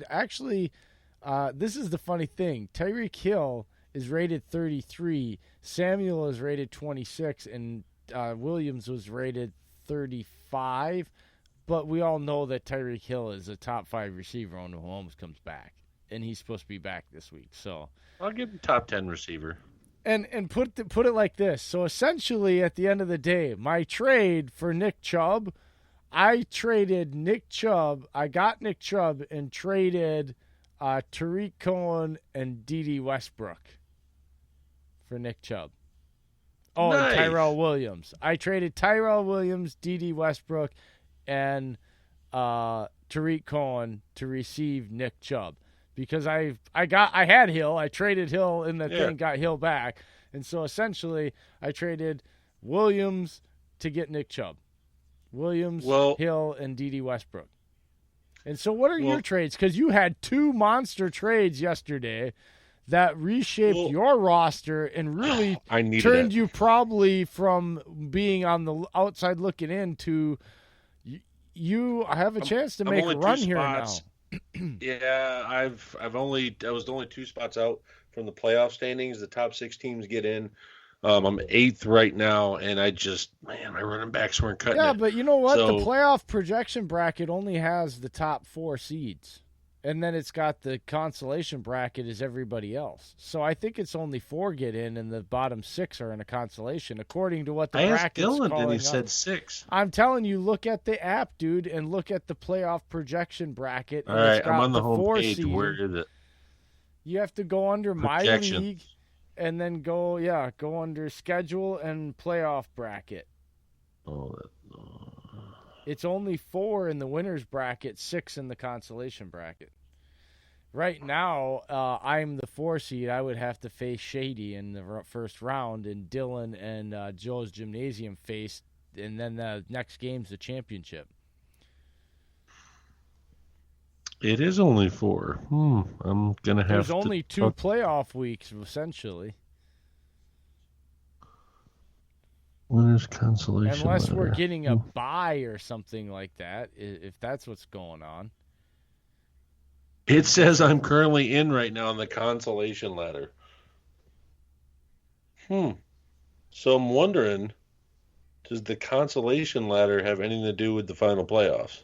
Actually, this is the funny thing. Tyreek Hill is rated 33. Samuel is rated 26, and Williams was rated 35. But we all know that Tyreek Hill is a top 5 receiver when Mahomes comes back, and he's supposed to be back this week. So I'll give him top 10 receiver. And put it like this. So essentially, at the end of the day, my trade for Nick Chubb, I traded Nick Chubb. I got Nick Chubb and traded Tariq Cohen and D.D. Westbrook for Nick Chubb. Oh, nice. And Tyrell Williams. I traded Tyrell Williams, D.D. Westbrook, and Tariq Cohen to receive Nick Chubb. Because I had Hill. I traded Hill in the thing, got Hill back. And so essentially I traded Williams to get Nick Chubb. Williams, Hill, and D.D. Westbrook. And so what are your trades? Because you had 2 monster trades yesterday that reshaped your roster and really turned you probably from being on the outside looking in to you have a chance to make a run here now. Yeah, I was only 2 spots out from the playoff standings. The top 6 teams get in. I'm 8th right now, and my running backs weren't cutting it. Yeah, but you know what? The playoff projection bracket only has the top 4 seeds, and then it's got the consolation bracket as everybody else. So I think it's only 4 get in, and the bottom 6 are in a consolation, according to what the bracket's calling Dylan, and he up. said 6. I'm telling you, look at the app, dude, and look at the playoff projection bracket. All right, I'm on the home page. Where is it? You have to go under My League. And then go under schedule and playoff bracket. It's only 4 in the winner's bracket, 6 in the consolation bracket. Right now, I'm the 4 seed. I would have to face Shady in the first round, and Dylan and Joe's Gymnasium face, and then the next game's the championship. It is only 4. I'm going to have There's only 2 playoff weeks, essentially. Winner's consolation Unless letter. We're getting a bye or something like that, if that's what's going on. It says I'm currently in right now on the consolation ladder. So I'm wondering, does the consolation ladder have anything to do with the final playoffs?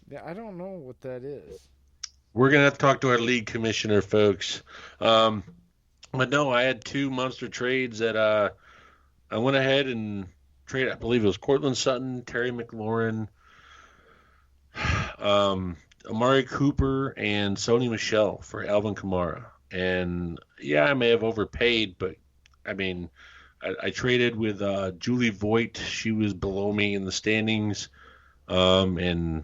Yeah, I don't know what that is. We're going to have to talk to our league commissioner, folks. But no, I had 2 monster trades that I went ahead and traded. I believe it was Cortland Sutton, Terry McLaurin, Amari Cooper, and Sony Michel for Alvin Kamara. And yeah, I may have overpaid, but I mean, I traded with Julie Voigt. She was below me in the standings, and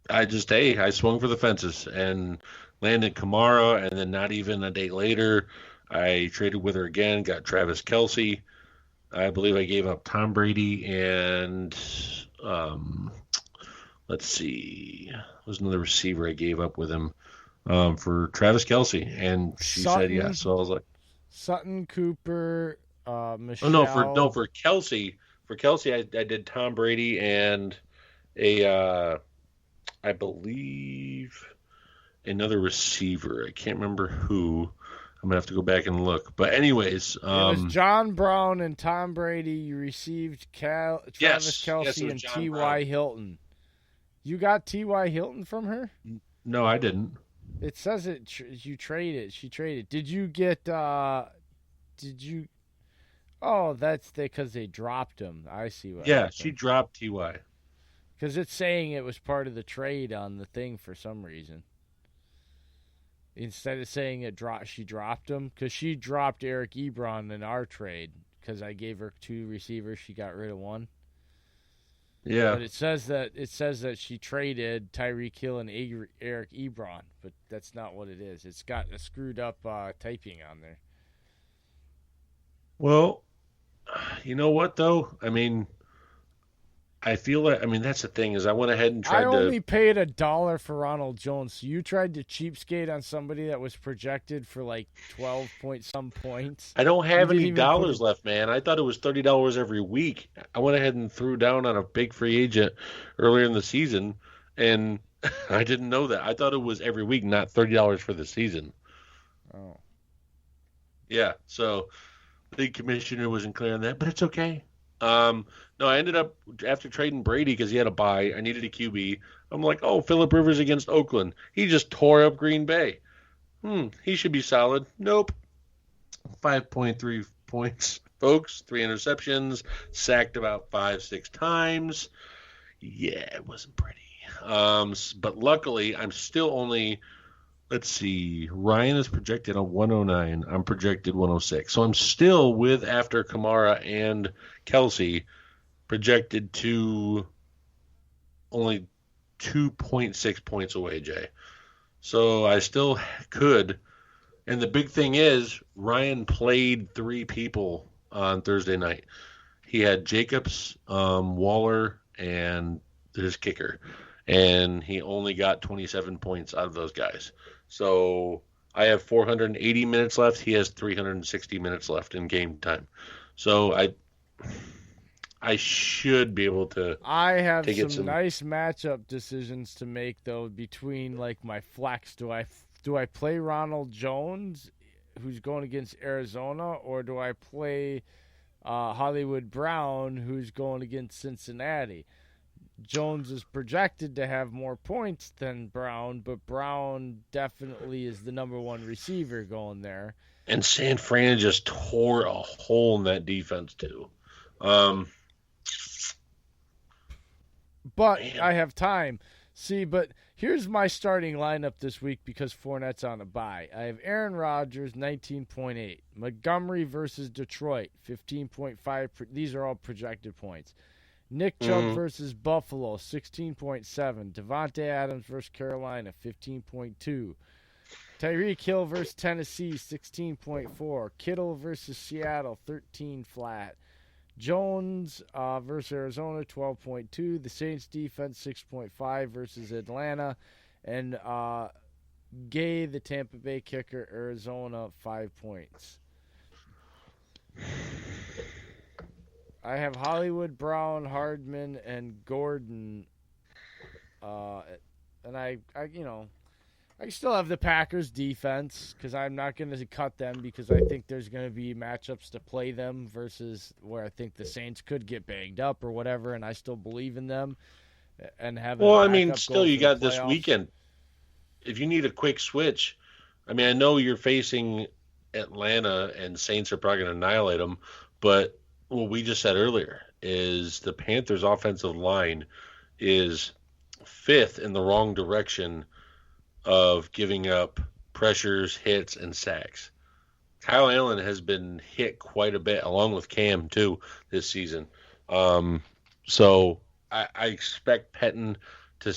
I swung for the fences and landed Kamara, and then not even a day later, I traded with her again, got Travis Kelce. I believe I gave up Tom Brady, and let's see, there was another receiver I gave up with him for Travis Kelce, and she said yes. So I was like, Sutton, Cooper, Michelle. Oh, for Kelce. For Kelce, I did Tom Brady and I believe another receiver. I can't remember who. I'm gonna have to go back and look. But anyways, it was John Brown and Tom Brady. You received Travis Kelce and T.Y. Hilton. You got T.Y. Hilton from her? No, I didn't. It says you traded. She traded. Did you get? Did you? Oh, that's because they dropped him. I see what. Yeah, she dropped T.Y. Because it's saying it was part of the trade on the thing for some reason. Instead of saying she dropped him, because she dropped Eric Ebron in our trade, because I gave her 2 receivers, she got rid of 1. Yeah, but it says that she traded Tyreek Hill and Eric Ebron, but that's not what it is. It's got a screwed up typing on there. Well, you know what though? I mean, I feel like, I mean, that's the thing is I went ahead and I tried only paid $1 for Ronald Jones. So you tried to cheapskate on somebody that was projected for like 12 point some points. I don't have didn't any even dollars left, man. I thought it was $30 every week. I went ahead and threw down on a big free agent earlier in the season, and I didn't know that. I thought it was every week, not $30 for the season. Oh. Yeah, so the commissioner wasn't clear on that, but it's okay. No, I ended up, after trading Brady because he had a bye, I needed a QB. I'm like, oh, Phillip Rivers against Oakland. He just tore up Green Bay. He should be solid. Nope. 5.3 points, folks. 3 interceptions, sacked about 5-6 times. Yeah, it wasn't pretty. But luckily, I'm still only, let's see, Ryan is projected on 109. I'm projected 106. So I'm still with, after Kamara and Kelsey, projected to only 2.6 points away, Jay. So I still could. And the big thing is, Ryan played 3 people on Thursday night. He had Jacobs, Waller, and his kicker. And he only got 27 points out of those guys. So I have 480 minutes left. He has 360 minutes left in game time. So I should be able to. I have some nice matchup decisions to make though between like my flex. Do I play Ronald Jones, who's going against Arizona, or do I play Hollywood Brown, who's going against Cincinnati? Jones is projected to have more points than Brown, but Brown definitely is the number 1 receiver going there. And San Fran just tore a hole in that defense too. But man. I have time. See, but here's my starting lineup this week because Fournette's on a bye. I have Aaron Rodgers, 19.8. Montgomery versus Detroit, 15.5. These are all projected points. Nick Chubb versus Buffalo, 16.7. Devontae Adams versus Carolina, 15.2. Tyreek Hill versus Tennessee, 16.4. Kittle versus Seattle, 13 flat. Jones versus Arizona, 12.2. The Saints defense, 6.5 versus Atlanta. And Gay, the Tampa Bay kicker, Arizona, 5 points. I have Hollywood Brown, Hardman, and Gordon. And I still have the Packers defense because I'm not going to cut them because I think there's going to be matchups to play them versus where I think the Saints could get banged up or whatever, and I still believe in them and have. Well, I mean, still you got this weekend. If you need a quick switch, I mean, I know you're facing Atlanta and Saints are probably going to annihilate them, but what we just said earlier is the Panthers' offensive line is 5th in the wrong direction of giving up pressures, hits, and sacks. Kyle Allen has been hit quite a bit, along with Cam, too, this season. So I expect Pettin to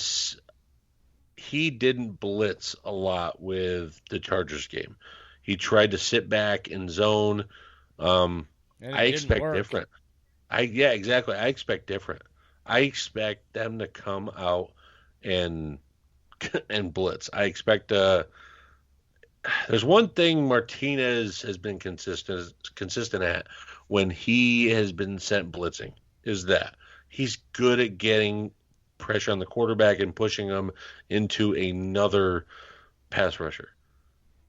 – he didn't blitz a lot with the Chargers game. He tried to sit back and zone. I expect different. Yeah, exactly. I expect different. I expect them to come out and blitz. I expect there's one thing Martinez has been consistent at when he has been sent blitzing is that he's good at getting pressure on the quarterback and pushing them into another pass rusher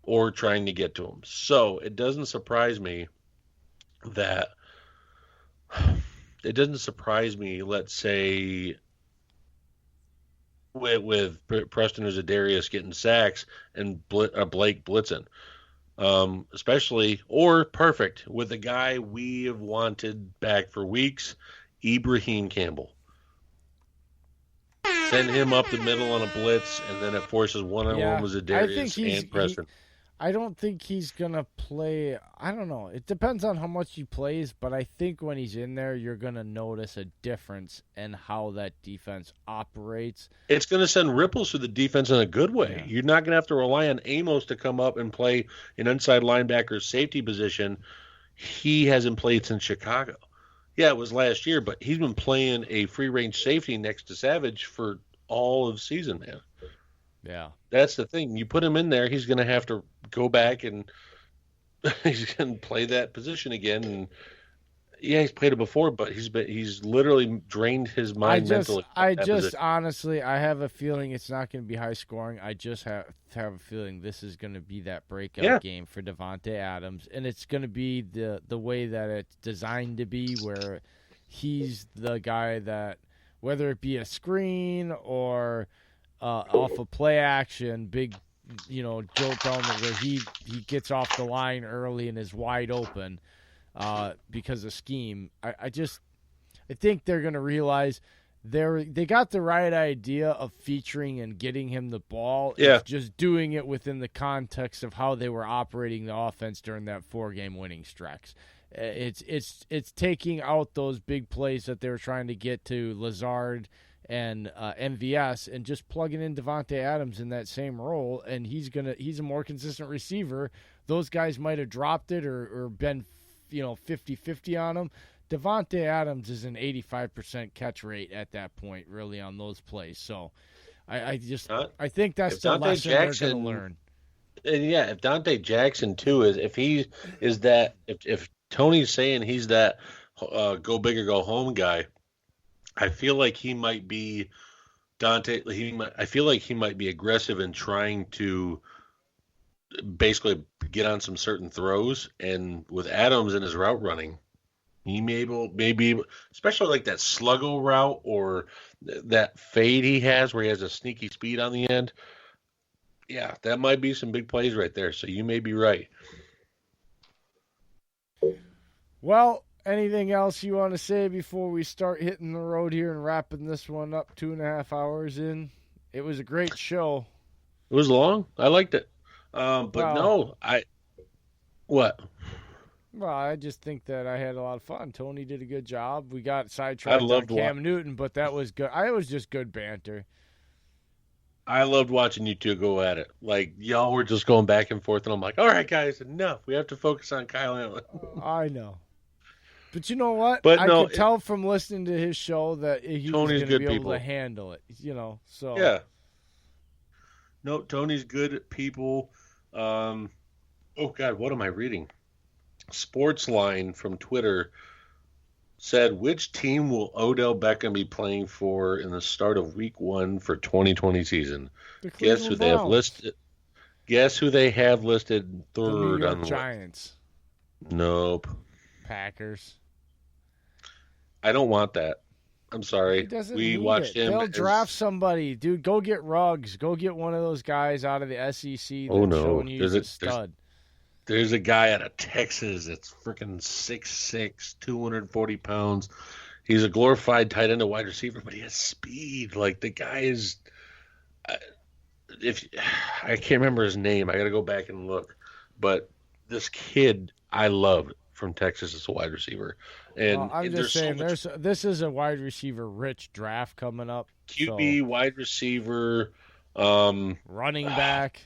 or trying to get to him. So it doesn't surprise me, let's say, with Preston or Zadarius getting sacks and Blake blitzing. Especially, or perfect, with a guy we have wanted back for weeks, Ibrahim Campbell. Send him up the middle on a blitz, and then it forces one-on-one with Zadarius and Preston. I don't think he's going to play. I don't know. It depends on how much he plays, but I think when he's in there, you're going to notice a difference in how that defense operates. It's going to send ripples through the defense in a good way. Yeah. You're not going to have to rely on Amos to come up and play an inside linebacker safety position. He hasn't played since Chicago. Yeah, it was last year, but he's been playing a free range safety next to Savage for all of season, man. Yeah. That's the thing. You put him in there, he's going to have to go back and he's going to play that position again. And yeah, he's played it before, but he's literally drained his mind mentally. Honestly, I have a feeling it's not going to be high scoring. I just have a feeling this is going to be that breakout game for Davante Adams, and it's going to be the way that it's designed to be, where he's the guy that, whether it be a screen or off a play action, big, jolt down where he gets off the line early and is wide open. Because of scheme, I think they're going to realize they got the right idea of featuring and getting him the ball. Yeah. It's just doing it within the context of how they were operating the offense during that 4-game winning stretch. It's taking out those big plays that they were trying to get to Lazard and MVS and just plugging in Davante Adams in that same role, and he's a more consistent receiver. Those guys might have dropped it or been 50-50 on him. Davante Adams is an 85% catch rate at that point, really, on those plays. So I think that's the lesson they're going to learn. And yeah, if Dante Jackson too if Tony's saying he's that go big or go home guy, I feel like he might be I feel like he might be aggressive in trying to basically get on some certain throws, and with Adams in his route running, he maybe especially like that sluggo route or that fade he has where he has a sneaky speed on the end. Yeah, that might be some big plays right there. So you may be right. Well, anything else you want to say before we start hitting the road here and wrapping this one up 2.5 hours in? It was a great show. It was long. I liked it. What? Well, I just think that I had a lot of fun. Tony did a good job. We got sidetracked on Cam Newton, but that was good. It was just good banter. I loved watching you two go at it. Like, y'all were just going back and forth, and I'm like, all right, guys, enough. We have to focus on Kyle Allen. I know. But you know what? I could tell from listening to his show that he was going to be able to handle it, so. Yeah. No, Tony's good people. Oh, God, what am I reading? Sportsline from Twitter said, which team will Odell Beckham be playing for in the start of Week 1 for 2020 season? Guess who they have listed? Guess who they have listed third the on the Giants? Nope. Packers. I don't want that. I'm sorry. We watched him. They'll draft somebody, dude. Go get Ruggs. Go get one of those guys out of the SEC. Oh no, showing you he's a stud. There's a guy out of Texas that's freaking 6'6", 240 pounds. He's a glorified tight end, a wide receiver, but he has speed. Like, the guy is. If I can't remember his name, I got to go back and look. But this kid, I love from Texas as a wide receiver. And I'm just saying, this is a wide receiver rich draft coming up. QB, wide receiver, running back.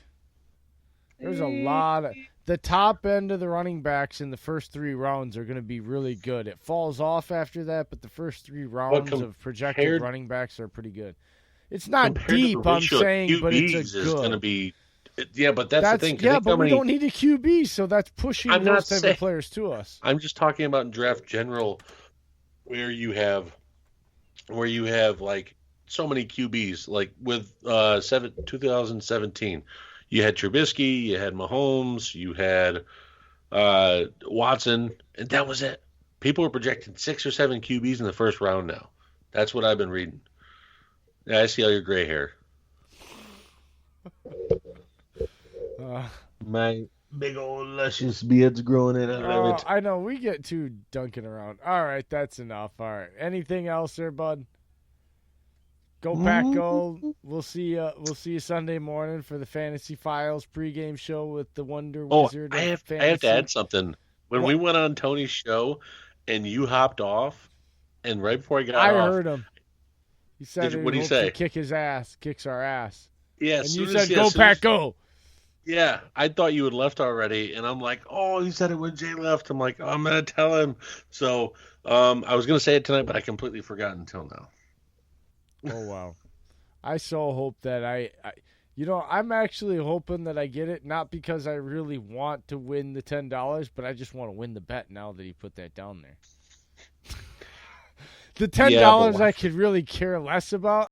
There's a lot of the top end of the running backs in the first 3 rounds are going to be really good. It falls off after that, but the first 3 rounds of projected running backs are pretty good. It's not deep, I'm saying, but it's a good. Going to be, yeah, but that's the thing. Yeah, but we don't need a QB, so that's pushing those type of players to us. I'm just talking about in draft general, where you have like so many QBs, like with 2017. You had Trubisky, you had Mahomes, you had Watson, and that was it. People are projecting 6 or 7 QBs in the first round now. That's what I've been reading. Yeah, I see all your gray hair. My big old luscious beard's growing in out of it. I know, we get too dunking around. All right, that's enough. All right. Anything else there, bud? Go Pack Go. We'll see you Sunday morning for the Fantasy Files pregame show with the Wonder Wizard. I have to add something. When we went on Tony's show and you hopped off, and right before I got off, I heard him. He said, what did he say? Kick his ass, kicks our ass. Yeah, and you said, "Go Pack Go." Yeah, I thought you had left already, and I'm like, oh, he said it when Jay left. I'm like, oh, I'm gonna tell him. So, I was gonna say it tonight, but I completely forgot until now. Oh wow. I so hope that I'm actually hoping that I get it, not because I really want to win the $10, but I just want to win the bet now that he put that down there. The $10 I could really care less about.